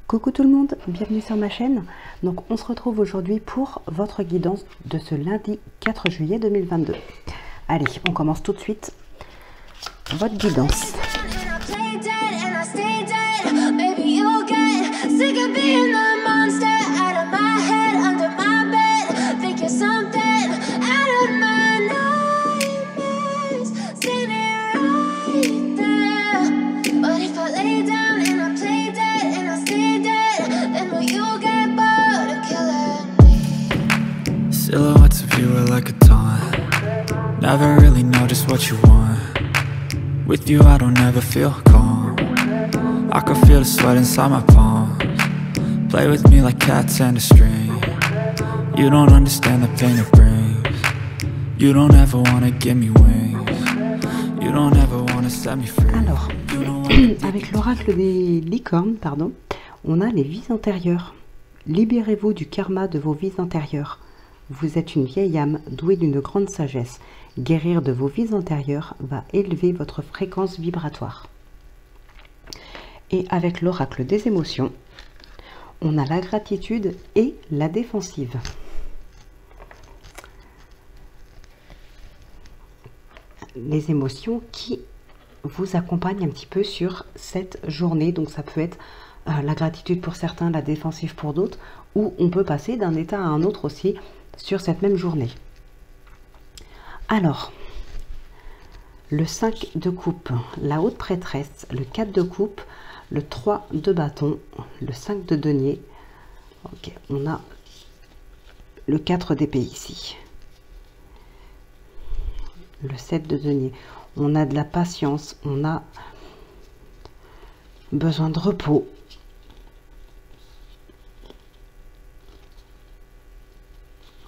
Coucou tout le monde, bienvenue sur ma chaîne. Donc on se retrouve aujourd'hui pour votre guidance de ce lundi 4 juillet 2022. Allez, on commence tout de suite votre guidance. Silhouettes of you are like a taunt. Never really know just what you want. With you I don't ever feel calm. I can feel the sweat inside my palms. Play with me like cats and a string. You don't understand the pain it brings. You don't ever wanna give me wings. You don't ever wanna set me free. Alors, avec l'oracle des licornes, pardon, on a les vies antérieures. Libérez-vous du karma de vos vies antérieures. Vous êtes une vieille âme douée d'une grande sagesse. Guérir de vos vies antérieures va élever votre fréquence vibratoire. Et avec l'oracle des émotions, on a la gratitude et la défensive. Les émotions qui vous accompagnent un petit peu sur cette journée. Donc ça peut être la gratitude pour certains, la défensive pour d'autres, ou on peut passer d'un état à un autre aussi sur cette même journée. Alors, le 5 de coupe, la haute prêtresse, le 4 de coupe, le 3 de bâton, le 5 de denier. Ok, on a le 4 d'épée ici. Le 7 de denier. On a de la patience, on a besoin de repos.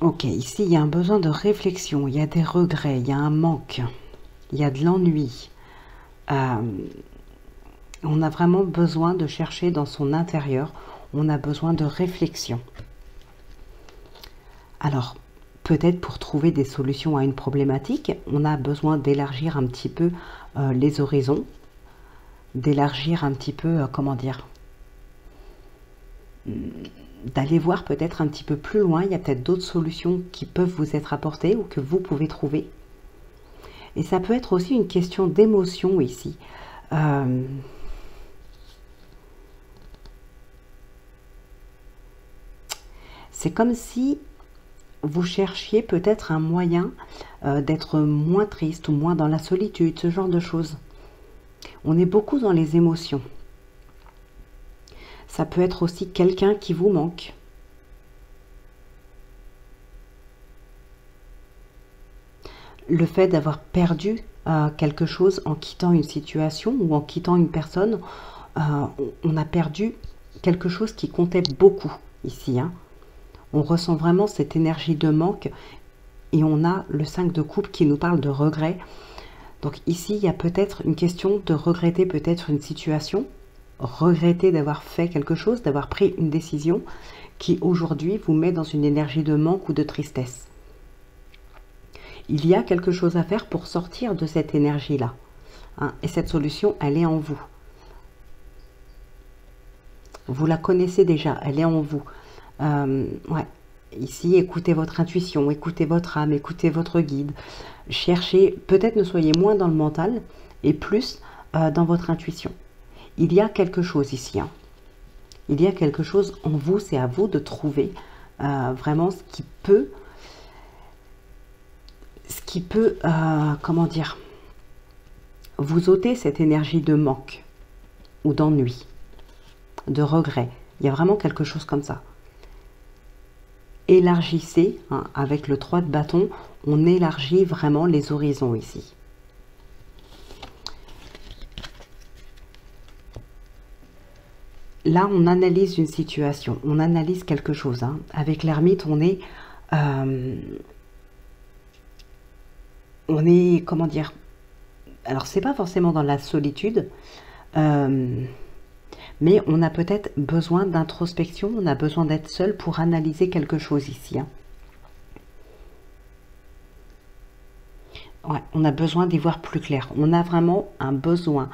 Ok, ici il y a un besoin de réflexion, il y a des regrets, il y a un manque, il y a de l'ennui. On a vraiment besoin de chercher dans son intérieur, on a besoin de réflexion. Alors, peut-être pour trouver des solutions à une problématique, on a besoin d'élargir un petit peu les horizons, d'élargir un petit peu, comment dire, d'aller voir peut-être un petit peu plus loin. Il y a peut-être d'autres solutions qui peuvent vous être apportées ou que vous pouvez trouver. Et ça peut être aussi une question d'émotion ici. C'est comme si vous cherchiez peut-être un moyen d'être moins triste ou moins dans la solitude, ce genre de choses. On est beaucoup dans les émotions. Ça peut être aussi quelqu'un qui vous manque. Le fait d'avoir perdu quelque chose en quittant une situation ou en quittant une personne, on a perdu quelque chose qui comptait beaucoup ici. On ressent vraiment cette énergie de manque et on a le 5 de coupe qui nous parle de regret. Donc ici, il y a peut-être une question de regretter peut-être une situation, regretter d'avoir fait quelque chose, d'avoir pris une décision qui aujourd'hui vous met dans une énergie de manque ou de tristesse. Il y a quelque chose à faire pour sortir de cette énergie-là. Et cette solution, elle est en vous. Vous la connaissez déjà, elle est en vous. Ouais. Ici, écoutez votre intuition, écoutez votre âme, écoutez votre guide. Cherchez, peut-être ne soyez moins dans le mental et plus dans votre intuition. Il y a quelque chose ici. Il y a quelque chose en vous, c'est à vous de trouver vraiment ce qui peut, comment dire, vous ôter cette énergie de manque ou d'ennui, de regret. Il y a vraiment quelque chose comme ça. Élargissez, avec le 3 de bâton, on élargit vraiment les horizons ici. Là, on analyse une situation, on analyse quelque chose. Avec l'ermite, on est, comment dire, alors c'est pas forcément dans la solitude, mais on a peut-être besoin d'introspection, on a besoin d'être seul pour analyser quelque chose ici. Ouais, on a besoin d'y voir plus clair. On a vraiment un besoin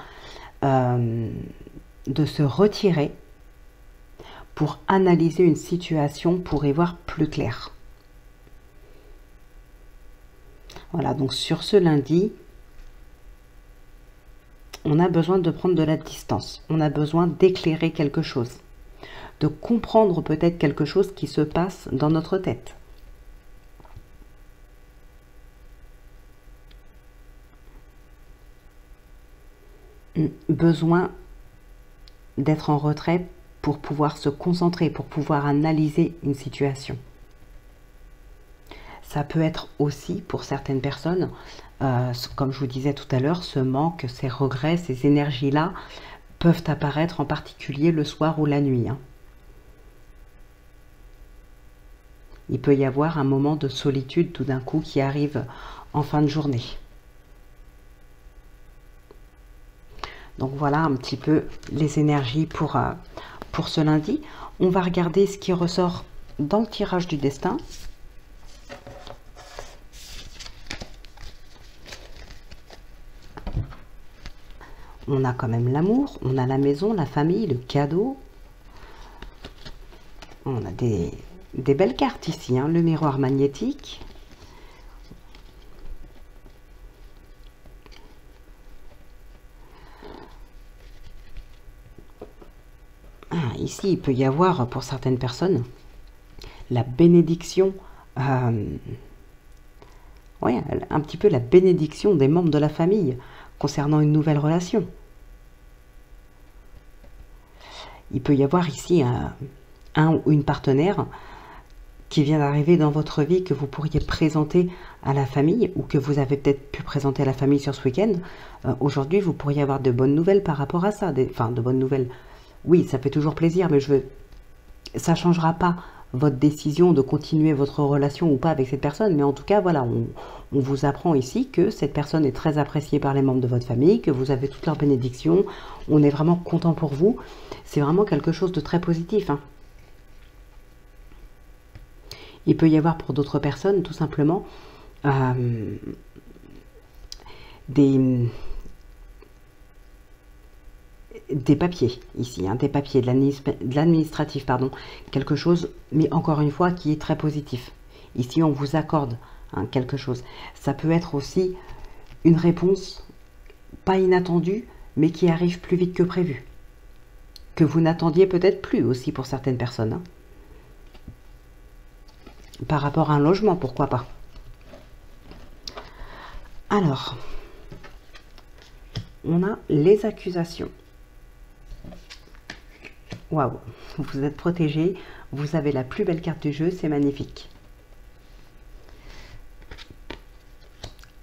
de se retirer pour analyser une situation, pour y voir plus clair. Voilà, donc sur ce lundi, on a besoin de prendre de la distance. On a besoin d'éclairer quelque chose, de comprendre peut-être quelque chose qui se passe dans notre tête. Besoin d'être en retrait pour pouvoir se concentrer, pour pouvoir analyser une situation. Ça peut être aussi, pour certaines personnes, comme je vous disais tout à l'heure, ce manque, ces regrets, ces énergies-là peuvent apparaître en particulier le soir ou la nuit. Il peut y avoir un moment de solitude tout d'un coup qui arrive en fin de journée. Donc voilà un petit peu les énergies pour ce lundi. On va regarder ce qui ressort dans le tirage du destin. On a quand même l'amour, on a la maison, la famille, le cadeau. On a des belles cartes ici, le miroir magnétique. Ici, il peut y avoir, pour certaines personnes, la bénédiction, ouais, un petit peu la bénédiction des membres de la famille concernant une nouvelle relation. Il peut y avoir ici un ou une partenaire qui vient d'arriver dans votre vie, que vous pourriez présenter à la famille, ou que vous avez peut-être pu présenter à la famille sur ce week-end. Aujourd'hui, vous pourriez avoir de bonnes nouvelles par rapport à ça. Enfin, de bonnes nouvelles. Oui, ça fait toujours plaisir, mais ça ne changera pas votre décision de continuer votre relation ou pas avec cette personne. Mais en tout cas, voilà, on vous apprend ici que cette personne est très appréciée par les membres de votre famille, que vous avez toutes leurs bénédictions. On est vraiment content pour vous. C'est vraiment quelque chose de très positif. Il peut y avoir pour d'autres personnes, tout simplement, des papiers ici, des papiers de l'administratif, pardon, quelque chose, mais encore une fois, qui est très positif. Ici, on vous accorde quelque chose. Ça peut être aussi une réponse pas inattendue, mais qui arrive plus vite que prévu, que vous n'attendiez peut-être plus aussi pour certaines personnes. Par rapport à un logement, pourquoi pas. Alors, on a les accusations. Waouh, vous êtes protégé, vous avez la plus belle carte du jeu, c'est magnifique.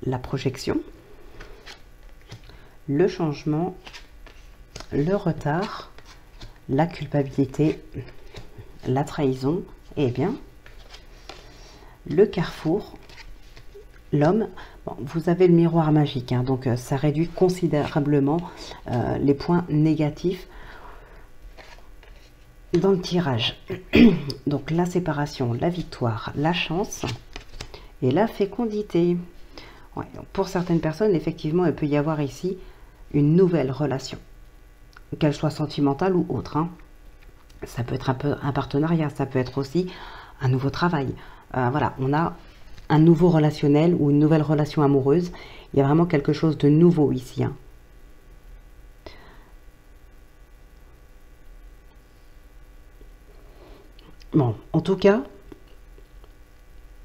La projection, le changement, le retard, la culpabilité, la trahison, et bien, le carrefour, l'homme. Bon, vous avez le miroir magique, donc ça réduit considérablement les points négatifs dans le tirage. Donc la séparation, la victoire, la chance et la fécondité. Ouais, pour certaines personnes, effectivement, il peut y avoir ici une nouvelle relation, qu'elle soit sentimentale ou autre. Ça peut être un partenariat, ça peut être aussi un nouveau travail. Voilà, on a un nouveau relationnel ou une nouvelle relation amoureuse. Il y a vraiment quelque chose de nouveau ici. Bon, en tout cas,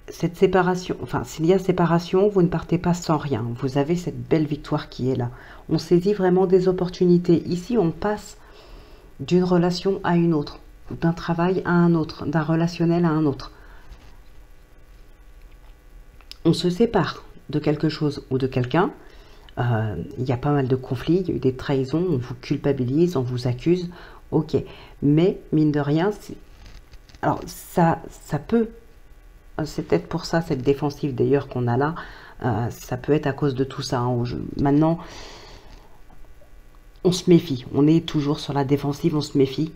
cette séparation, enfin, s'il y a séparation, vous ne partez pas sans rien. Vous avez cette belle victoire qui est là. On saisit vraiment des opportunités. Ici, on passe d'une relation à une autre, d'un travail à un autre, d'un relationnel à un autre. On se sépare de quelque chose ou de quelqu'un. Il y a pas mal de conflits, il y a eu des trahisons, on vous culpabilise, on vous accuse. Ok, mais mine de rien, alors ça peut, c'est peut-être pour ça cette défensive d'ailleurs qu'on a là, ça peut être à cause de tout ça. Maintenant, on se méfie, on est toujours sur la défensive, on se méfie.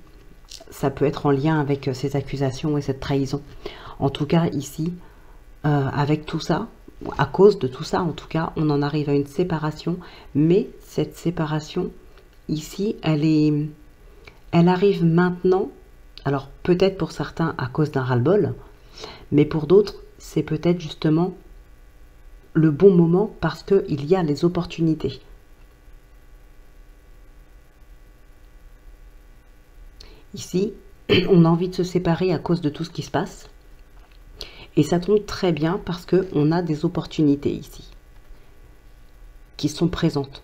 Ça peut être en lien avec ces accusations et cette trahison. En tout cas, ici, avec tout ça, à cause de tout ça, en tout cas, on en arrive à une séparation. Mais cette séparation, ici, elle arrive maintenant Alors peut-être pour certains à cause d'un ras-le-bol, mais pour d'autres, c'est peut-être justement le bon moment parce qu'il y a les opportunités. Ici, on a envie de se séparer à cause de tout ce qui se passe. Et ça tombe très bien parce qu'on a des opportunités ici qui sont présentes.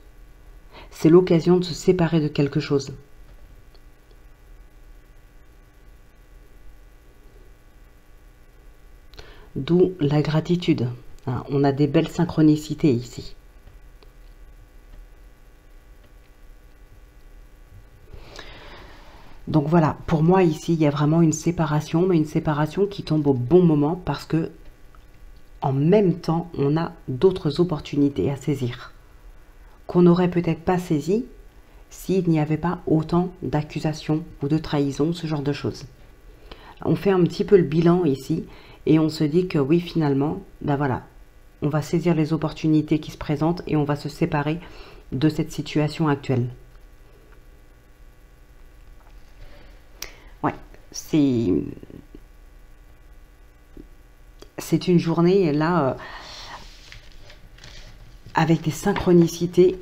C'est l'occasion de se séparer de quelque chose. D'où la gratitude. On a des belles synchronicités ici. Donc voilà, pour moi ici, il y a vraiment une séparation, mais une séparation qui tombe au bon moment parce que en même temps, on a d'autres opportunités à saisir qu'on n'aurait peut-être pas saisies s'il n'y avait pas autant d'accusations ou de trahisons, ce genre de choses. On fait un petit peu le bilan ici et on se dit que oui, finalement, ben voilà, on va saisir les opportunités qui se présentent et on va se séparer de cette situation actuelle. Ouais, c'est une journée là avec des synchronicités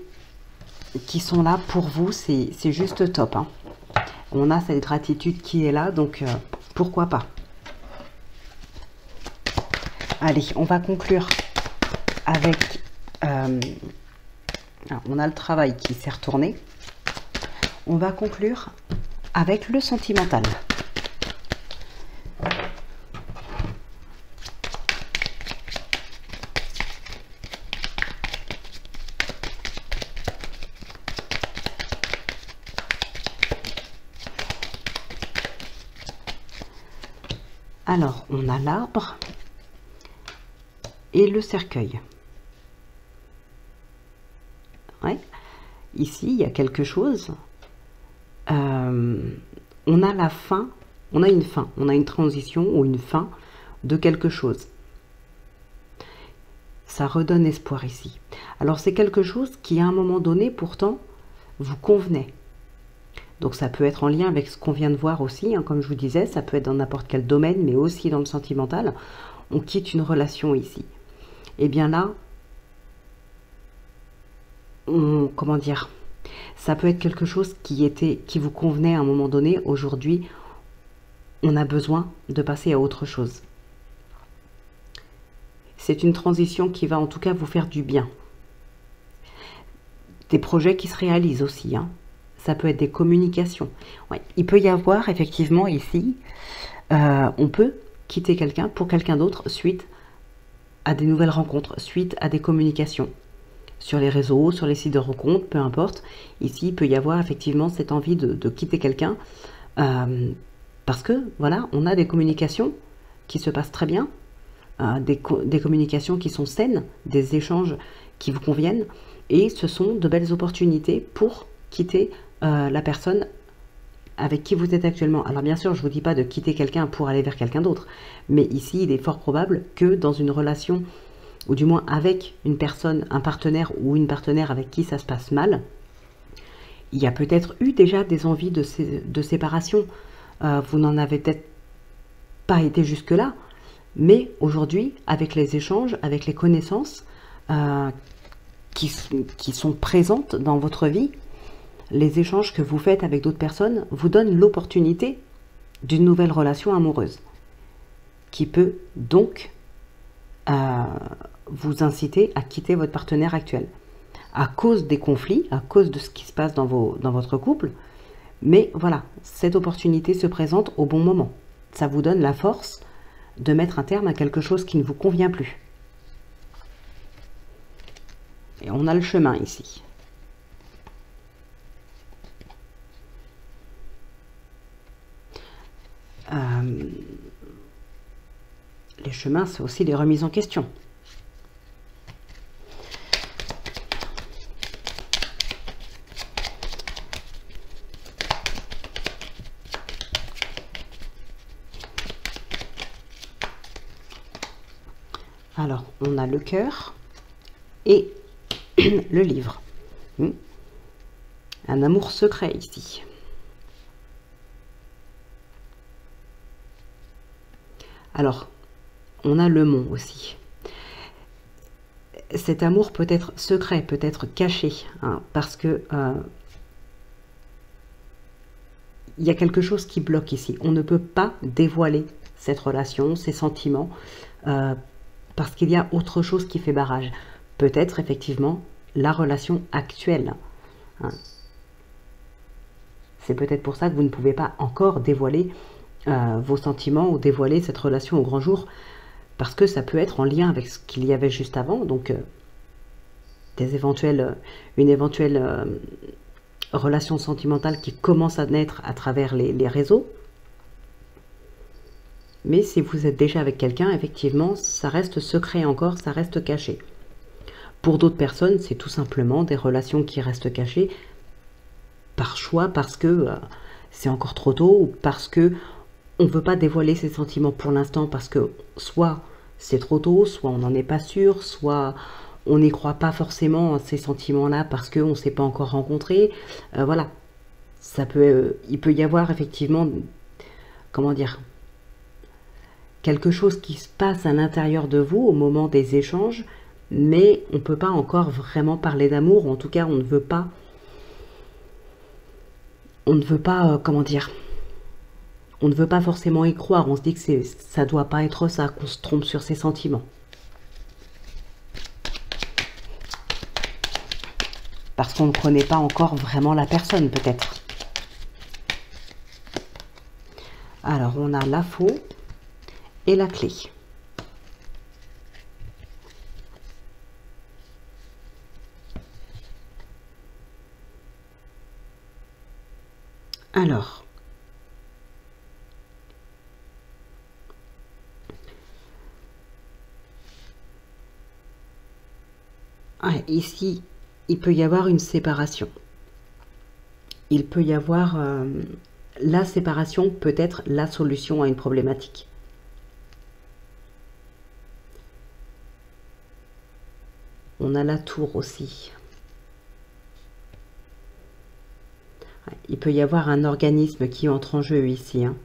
qui sont là pour vous, c'est juste top. Hein. On a cette gratitude qui est là, donc pourquoi pas. Allez, on va conclure avec... on a le travail qui s'est retourné. On va conclure avec le sentimental. Alors, on a l'arbre et le cercueil. Ouais. Ici, il y a quelque chose. On a la fin, on a une fin, on a une transition ou une fin de quelque chose. Ça redonne espoir ici. Alors, c'est quelque chose qui, à un moment donné, pourtant, vous convenait. Donc ça peut être en lien avec ce qu'on vient de voir aussi, hein, comme je vous disais, ça peut être dans n'importe quel domaine, mais aussi dans le sentimental. On quitte une relation ici. Et bien là, comment dire, ça peut être quelque chose qui vous convenait à un moment donné. Aujourd'hui, on a besoin de passer à autre chose. C'est une transition qui va en tout cas vous faire du bien. Des projets qui se réalisent aussi, hein. Ça peut être des communications. Ouais, il peut y avoir effectivement ici, on peut quitter quelqu'un pour quelqu'un d'autre suite à des nouvelles rencontres, suite à des communications. Sur les réseaux, sur les sites de rencontres, peu importe. Ici, il peut y avoir effectivement cette envie de quitter quelqu'un. Parce que, voilà, on a des communications qui se passent très bien. Des communications qui sont saines, des échanges qui vous conviennent. Et ce sont de belles opportunités pour quitter la personne avec qui vous êtes actuellement. Alors bien sûr, je ne vous dis pas de quitter quelqu'un pour aller vers quelqu'un d'autre, mais ici, il est fort probable que dans une relation, ou du moins avec une personne, un partenaire ou une partenaire avec qui ça se passe mal, il y a peut-être eu déjà des envies de séparation. Vous n'en avez peut-être pas été jusque-là, mais aujourd'hui, avec les échanges, avec les connaissances qui sont présentes dans votre vie, les échanges que vous faites avec d'autres personnes vous donnent l'opportunité d'une nouvelle relation amoureuse qui peut donc vous inciter à quitter votre partenaire actuel à cause des conflits, à cause de ce qui se passe dans votre couple. Mais voilà, cette opportunité se présente au bon moment. Ça vous donne la force de mettre un terme à quelque chose qui ne vous convient plus. Et on a le chemin ici. Les chemins, c'est aussi les remises en question. Alors, on a le cœur et le livre. Un amour secret ici. Alors, on a le mont aussi. Cet amour peut être secret, peut être caché, hein, parce que il y a quelque chose qui bloque ici. On ne peut pas dévoiler cette relation, ces sentiments, parce qu'il y a autre chose qui fait barrage. Peut-être effectivement la relation actuelle. Hein. C'est peut-être pour ça que vous ne pouvez pas encore dévoiler vos sentiments ou dévoiler cette relation au grand jour, parce que ça peut être en lien avec ce qu'il y avait juste avant, donc une éventuelle relation sentimentale qui commence à naître à travers les réseaux. Mais si vous êtes déjà avec quelqu'un, effectivement, ça reste secret encore, ça reste caché. Pour d'autres personnes, c'est tout simplement des relations qui restent cachées par choix, parce que c'est encore trop tôt, ou parce que on ne veut pas dévoiler ses sentiments pour l'instant, parce que soit c'est trop tôt, soit on n'en est pas sûr, soit on n'y croit pas forcément à ces sentiments-là parce qu'on ne s'est pas encore rencontré. Voilà, il peut y avoir effectivement, comment dire, quelque chose qui se passe à l'intérieur de vous au moment des échanges, mais on ne peut pas encore vraiment parler d'amour, en tout cas on ne veut pas, comment dire, on ne veut pas forcément y croire, on se dit que ça ne doit pas être ça, qu'on se trompe sur ses sentiments. Parce qu'on ne connaît pas encore vraiment la personne, peut-être. Alors, on a la faux et la clé. Alors, ici, il peut y avoir une séparation. Il peut y avoir... la séparation peut être la solution à une problématique. On a la tour aussi. Il peut y avoir un organisme qui entre en jeu ici. Hein.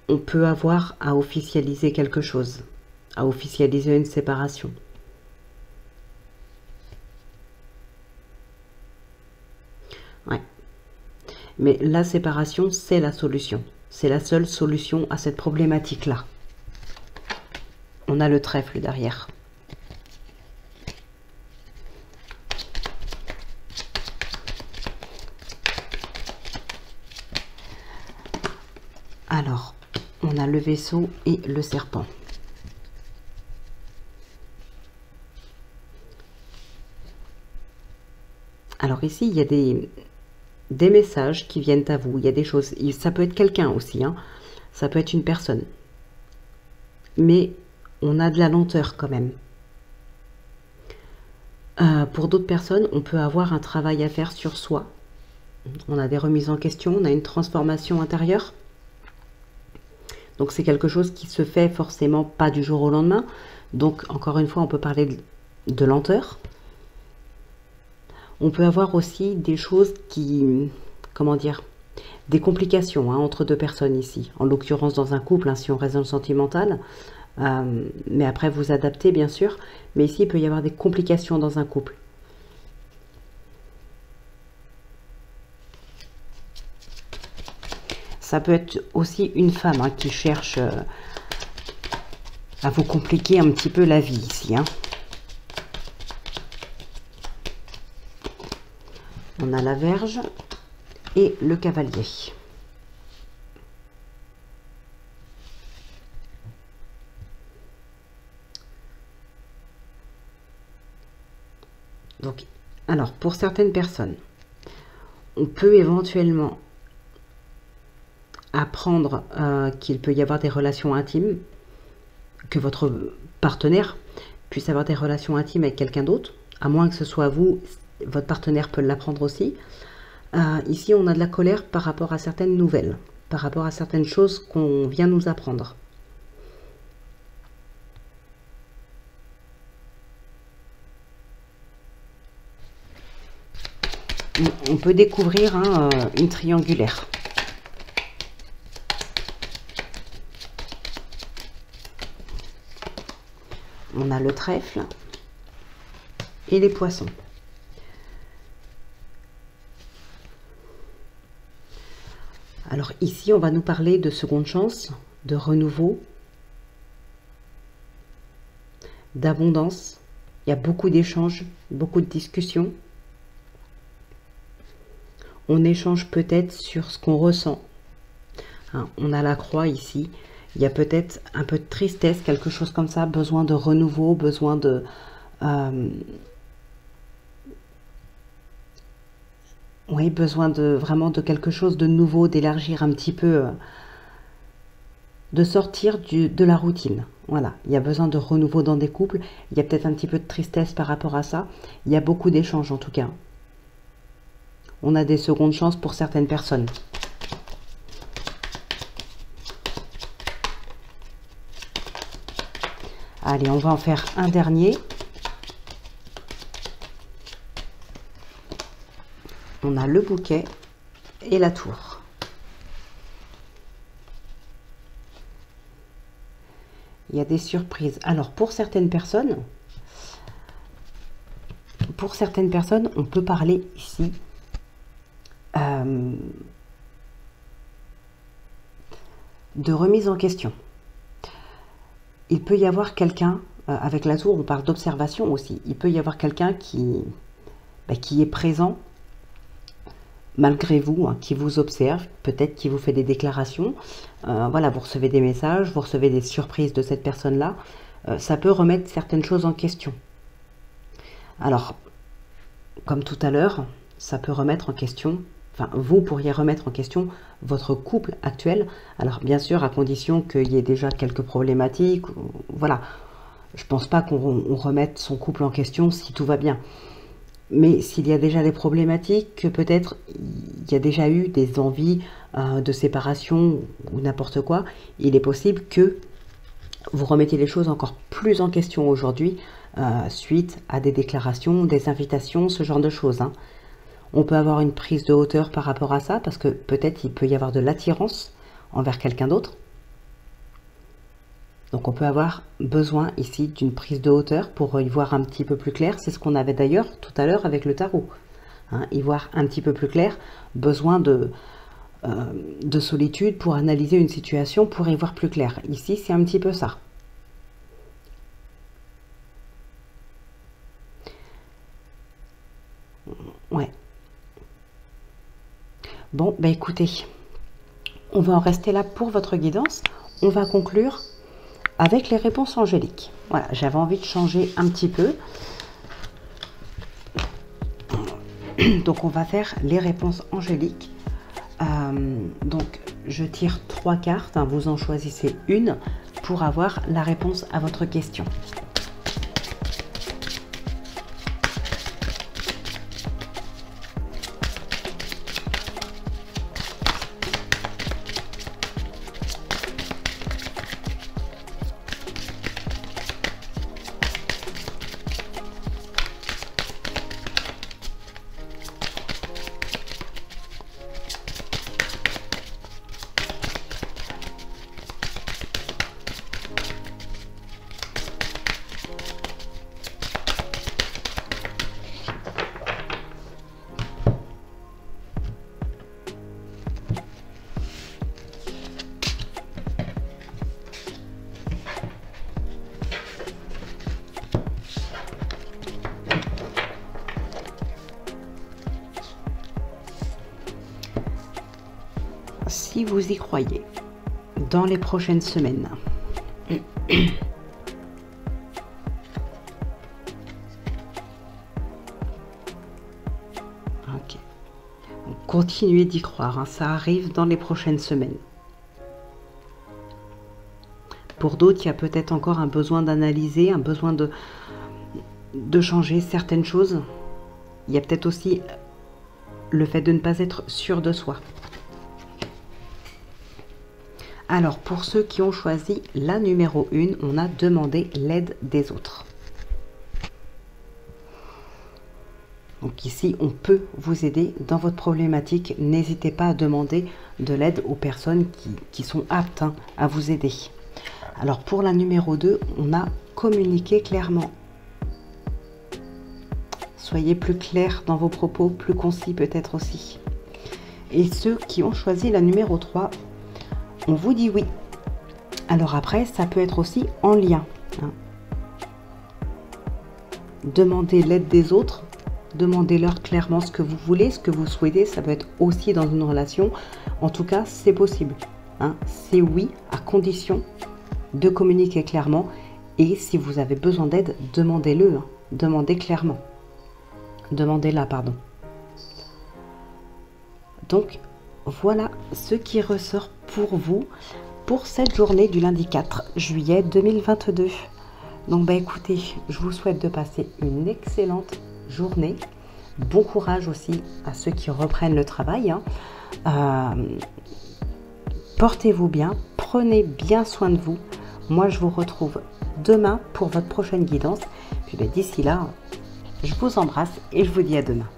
On peut avoir à officialiser quelque chose, à officialiser une séparation. Ouais. Mais la séparation, c'est la solution. C'est la seule solution à cette problématique-là. On a le trèfle derrière. Alors, on a le vaisseau et le serpent. Alors ici, il y a des messages qui viennent à vous. Il y a des choses. Ça peut être quelqu'un aussi. Hein. Ça peut être une personne. Mais on a de la lenteur quand même. Pour d'autres personnes, on peut avoir un travail à faire sur soi. On a des remises en question. On a une transformation intérieure. Donc c'est quelque chose qui se fait forcément pas du jour au lendemain. Donc encore une fois, on peut parler de lenteur. On peut avoir aussi des choses qui, comment dire, des complications hein, entre deux personnes ici. En l'occurrence dans un couple, hein, si on raisonne sentimental. Mais après vous adaptez bien sûr. Mais ici il peut y avoir des complications dans un couple. Ça peut être aussi une femme hein, qui cherche à vous compliquer un petit peu la vie ici. Hein. On a la Vierge et le Cavalier. Donc, alors, pour certaines personnes, on peut éventuellement apprendre qu'il peut y avoir des relations intimes, que votre partenaire puisse avoir des relations intimes avec quelqu'un d'autre, à moins que ce soit vous, votre partenaire peut l'apprendre aussi. Ici, on a de la colère par rapport à certaines nouvelles, par rapport à certaines choses qu'on vient nous apprendre. On peut découvrir hein, une triangulaire. On a le trèfle et les poissons. Alors ici, on va nous parler de seconde chance, de renouveau, d'abondance. Il y a beaucoup d'échanges, beaucoup de discussions. On échange peut-être sur ce qu'on ressent. Hein, on a la croix ici. Il y a peut-être un peu de tristesse, quelque chose comme ça, besoin de renouveau, besoin de... oui, besoin de vraiment de quelque chose de nouveau, d'élargir un petit peu, de sortir de la routine. Voilà, il y a besoin de renouveau dans des couples. Il y a peut-être un petit peu de tristesse par rapport à ça. Il y a beaucoup d'échanges en tout cas. On a des secondes chances pour certaines personnes. Allez, on va en faire un dernier. On a le bouquet et la tour. Il y a des surprises. Alors, pour certaines personnes, on peut parler ici de remise en question. Il peut y avoir quelqu'un, avec la tour, on parle d'observation aussi. Il peut y avoir quelqu'un qui est présent malgré vous, hein, qui vous observe, peut-être qui vous fait des déclarations. Voilà, vous recevez des messages, vous recevez des surprises de cette personne-là. Ça peut remettre certaines choses en question. Alors, comme tout à l'heure, ça peut remettre en question, enfin, vous pourriez remettre en question votre couple actuel. Alors, bien sûr, à condition qu'il y ait déjà quelques problématiques. Voilà, je pense pas qu'on remette son couple en question si tout va bien. Mais s'il y a déjà des problématiques, que peut-être il y a déjà eu des envies de séparation ou n'importe quoi, il est possible que vous remettiez les choses encore plus en question aujourd'hui suite à des déclarations, des invitations, ce genre de choses. Hein. On peut avoir une prise de hauteur par rapport à ça parce que peut-être il peut y avoir de l'attirance envers quelqu'un d'autre. Donc on peut avoir besoin ici d'une prise de hauteur pour y voir un petit peu plus clair. C'est ce qu'on avait d'ailleurs tout à l'heure avec le tarot. Hein, y voir un petit peu plus clair, besoin de solitude pour analyser une situation, pour y voir plus clair. Ici, c'est un petit peu ça. Ouais. Bon, bah écoutez, on va en rester là pour votre guidance. On va conclure avec les réponses angéliques. Voilà, j'avais envie de changer un petit peu. Donc, on va faire les réponses angéliques. Donc, je tire 3 cartes. Hein, vous en choisissez une pour avoir la réponse à votre question. Si vous y croyez, dans les prochaines semaines, ok. Continuez d'y croire, hein, ça arrive dans les prochaines semaines. Pour d'autres, il y a peut-être encore un besoin d'analyser, un besoin de changer certaines choses. Il y a peut-être aussi le fait de ne pas être sûr de soi. Alors, pour ceux qui ont choisi la numéro 1, on a demandé l'aide des autres. Donc ici, on peut vous aider dans votre problématique. N'hésitez pas à demander de l'aide aux personnes qui sont aptes, hein, à vous aider. Alors pour la numéro 2, on a communiqué clairement. Soyez plus clair dans vos propos, plus concis peut-être aussi. Et ceux qui ont choisi la numéro 3, on vous dit oui. Alors après, ça peut être aussi en lien. Demandez l'aide des autres, demandez-leur clairement ce que vous voulez, ce que vous souhaitez. Ça peut être aussi dans une relation. En tout cas, c'est possible. C'est oui, à condition de communiquer clairement. Et si vous avez besoin d'aide, demandez-le. Demandez clairement. Demandez-la, pardon. Donc, voilà ce qui ressort pour vous pour cette journée du lundi 4 juillet 2022. Donc, écoutez, je vous souhaite de passer une excellente journée. Bon courage aussi à ceux qui reprennent le travail. Portez-vous bien, prenez bien soin de vous. Moi, je vous retrouve demain pour votre prochaine guidance. Puis d'ici là, je vous embrasse et je vous dis à demain.